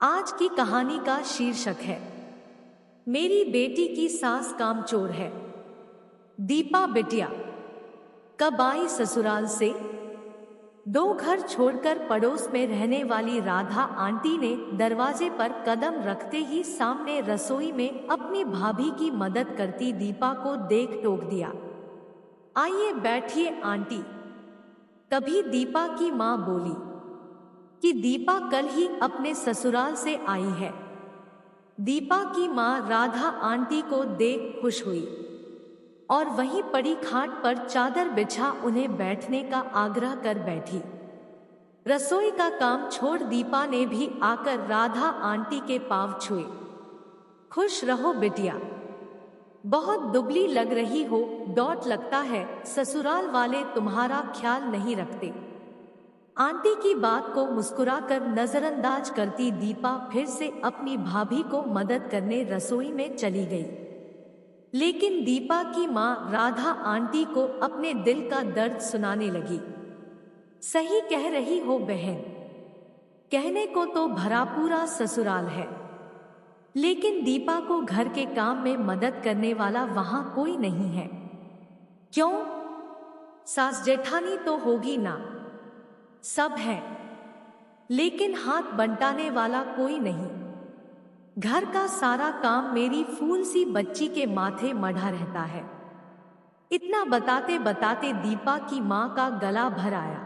आज की कहानी का शीर्षक है मेरी बेटी की सास कामचोर है। दीपा बिटिया कब आई ससुराल से। दो घर छोड़कर पड़ोस में रहने वाली राधा आंटी ने दरवाजे पर कदम रखते ही सामने रसोई में अपनी भाभी की मदद करती दीपा को देख टोक दिया। आइए बैठिए आंटी। तभी दीपा की मां बोली कि दीपा कल ही अपने ससुराल से आई है। दीपा की मां राधा आंटी को देख खुश हुई और वहीं पड़ी खाट पर चादर बिछा उन्हें बैठने का आग्रह कर बैठी। रसोई का काम छोड़ दीपा ने भी आकर राधा आंटी के पांव छुए। खुश रहो बिटिया, बहुत दुबली लग रही हो, डॉट लगता है ससुराल वाले तुम्हारा ख्याल नहीं रखते। आंटी की बात को मुस्कुराकर नजरअंदाज करती दीपा फिर से अपनी भाभी को मदद करने रसोई में चली गई। लेकिन दीपा की मां राधा आंटी को अपने दिल का दर्द सुनाने लगी। सही कह रही हो बहन, कहने को तो भरा पूरा ससुराल है, लेकिन दीपा को घर के काम में मदद करने वाला वहां कोई नहीं है। क्यों? सास जेठानी तो होगी ना। सब है, लेकिन हाथ बंटाने वाला कोई नहीं। घर का सारा काम मेरी फूल सी बच्ची के माथे मढ़ा रहता है। इतना बताते बताते दीपा की मां का गला भर आया।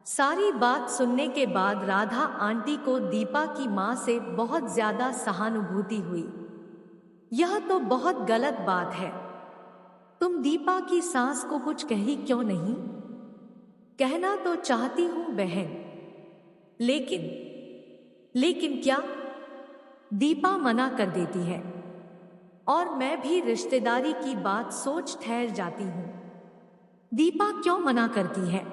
सारी बात सुनने के बाद राधा आंटी को दीपा की मां से बहुत ज्यादा सहानुभूति हुई। यह तो बहुत गलत बात है। तुम दीपा की सास को कुछ कही क्यों नहीं? कहना तो चाहती हूं बहन, लेकिन क्या? दीपा मना कर देती है और मैं भी रिश्तेदारी की बात सोच ठहर जाती हूं। दीपा क्यों मना करती है?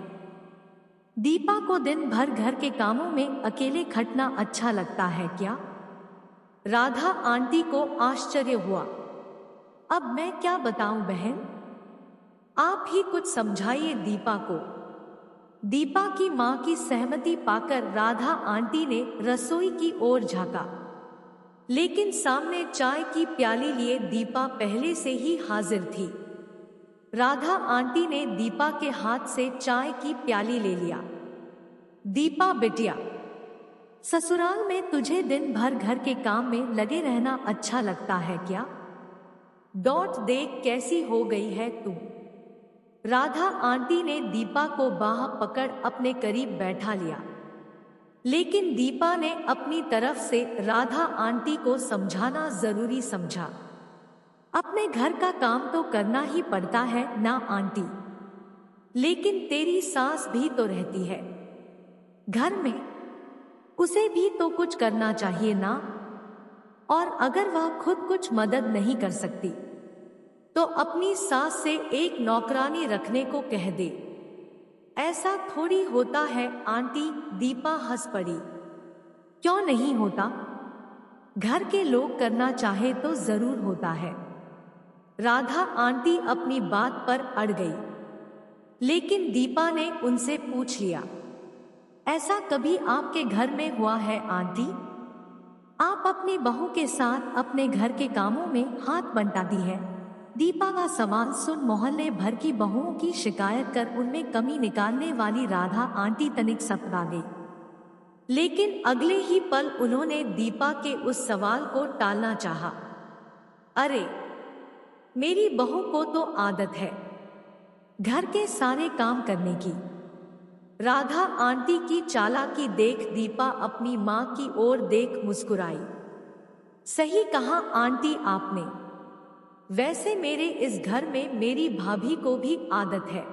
दीपा को दिन भर घर के कामों में अकेले खटना अच्छा लगता है क्या? राधा आंटी को आश्चर्य हुआ। अब मैं क्या बताऊं बहन, आप ही कुछ समझाइए दीपा को। दीपा की मां की सहमति पाकर राधा आंटी ने रसोई की ओर झांका, लेकिन सामने चाय की प्याली लिए दीपा पहले से ही हाजिर थी। राधा आंटी ने दीपा के हाथ से चाय की प्याली ले लिया। दीपा बिटिया, ससुराल में तुझे दिन भर घर के काम में लगे रहना अच्छा लगता है क्या? डॉट देख कैसी हो गई है तू। राधा आंटी ने दीपा को बाह पकड़ अपने करीब बैठा लिया, लेकिन दीपा ने अपनी तरफ से राधा आंटी को समझाना जरूरी समझा। अपने घर का काम तो करना ही पड़ता है ना आंटी, लेकिन तेरी सास भी तो रहती है घर में, उसे भी तो कुछ करना चाहिए ना। और अगर वह खुद कुछ मदद नहीं कर सकती तो अपनी सास से एक नौकरानी रखने को कह दे। ऐसा थोड़ी होता है आंटी, दीपा हंस पड़ी। क्यों नहीं होता? घर के लोग करना चाहे तो जरूर होता है। राधा आंटी अपनी बात पर अड़ गई, लेकिन दीपा ने उनसे पूछ लिया, ऐसा कभी आपके घर में हुआ है आंटी? आप अपनी बहू के साथ अपने घर के कामों में हाथ बंटाती है। दीपा का सवाल सुन मोहल्ले भर की बहुओं की शिकायत कर उनमें कमी निकालने वाली राधा आंटी तनिक सकरा गई, लेकिन अगले ही पल उन्होंने दीपा के उस सवाल को टालना चाहा। अरे, मेरी बहू को तो आदत है घर के सारे काम करने की। राधा आंटी की चालाकी देख दीपा अपनी मां की ओर देख मुस्कुराई। सही कहा आंटी आपने। वैसे मेरे इस घर में मेरी भाभी को भी आदत है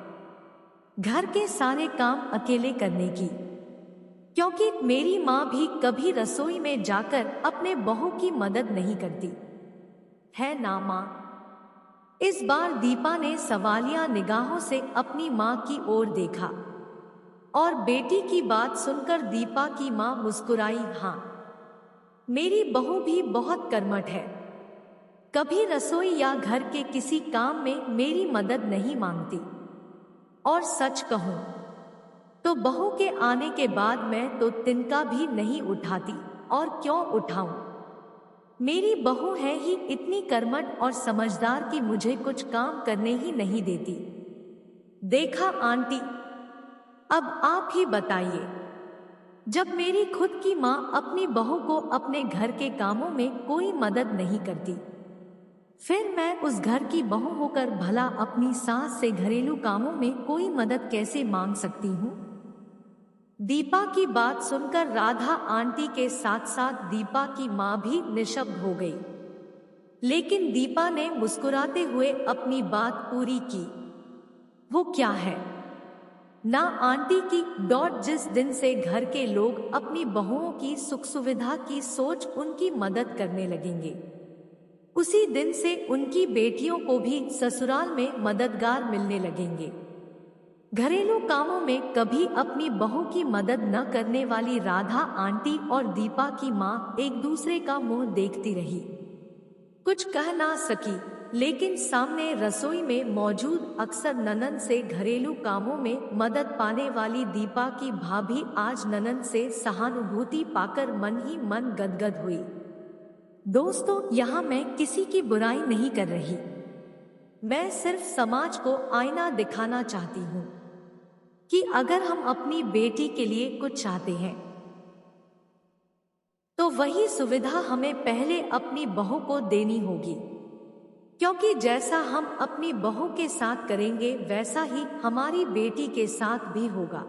घर के सारे काम अकेले करने की, क्योंकि मेरी मां भी कभी रसोई में जाकर अपने बहू की मदद नहीं करती है ना मां। इस बार दीपा ने सवालिया निगाहों से अपनी मां की ओर देखा और बेटी की बात सुनकर दीपा की मां मुस्कुराई। हां, मेरी बहू भी बहुत कर्मठ है, कभी रसोई या घर के किसी काम में मेरी मदद नहीं मांगती। और सच कहूं तो बहू के आने के बाद मैं तो तिनका भी नहीं उठाती। और क्यों उठाऊं? मेरी बहू है ही इतनी कर्मठ और समझदार कि मुझे कुछ काम करने ही नहीं देती। देखा आंटी, अब आप ही बताइए, जब मेरी खुद की माँ अपनी बहू को अपने घर के कामों में कोई मदद नहीं करती, फिर मैं उस घर की बहू होकर भला अपनी सास से घरेलू कामों में कोई मदद कैसे मांग सकती हूँ? दीपा की बात सुनकर राधा आंटी के साथ साथ दीपा की माँ भी निशब्द हो गई। लेकिन दीपा ने मुस्कुराते हुए अपनी बात पूरी की। वो क्या है ना आंटी की डॉट जिस दिन से घर के लोग अपनी बहुओं की सुख सुविधा की सोच उनकी मदद करने लगेंगे, उसी दिन से उनकी बेटियों को भी ससुराल में मददगार मिलने लगेंगे। घरेलू कामों में कभी अपनी बहू की मदद न करने वाली राधा आंटी और दीपा की माँ एक दूसरे का मुंह देखती रही। कुछ कह ना सकी, लेकिन सामने रसोई में मौजूद अक्सर ननंद से घरेलू कामों में मदद पाने वाली दीपा की भाभी आज ननंद से सहानुभूति पाकर मन ही मन गदगद हुई। दोस्तों, यहाँ मैं किसी की बुराई नहीं कर रही, मैं सिर्फ समाज को आईना दिखाना चाहती हूँ कि अगर हम अपनी बेटी के लिए कुछ चाहते हैं तो वही सुविधा हमें पहले अपनी बहू को देनी होगी, क्योंकि जैसा हम अपनी बहू के साथ करेंगे वैसा ही हमारी बेटी के साथ भी होगा।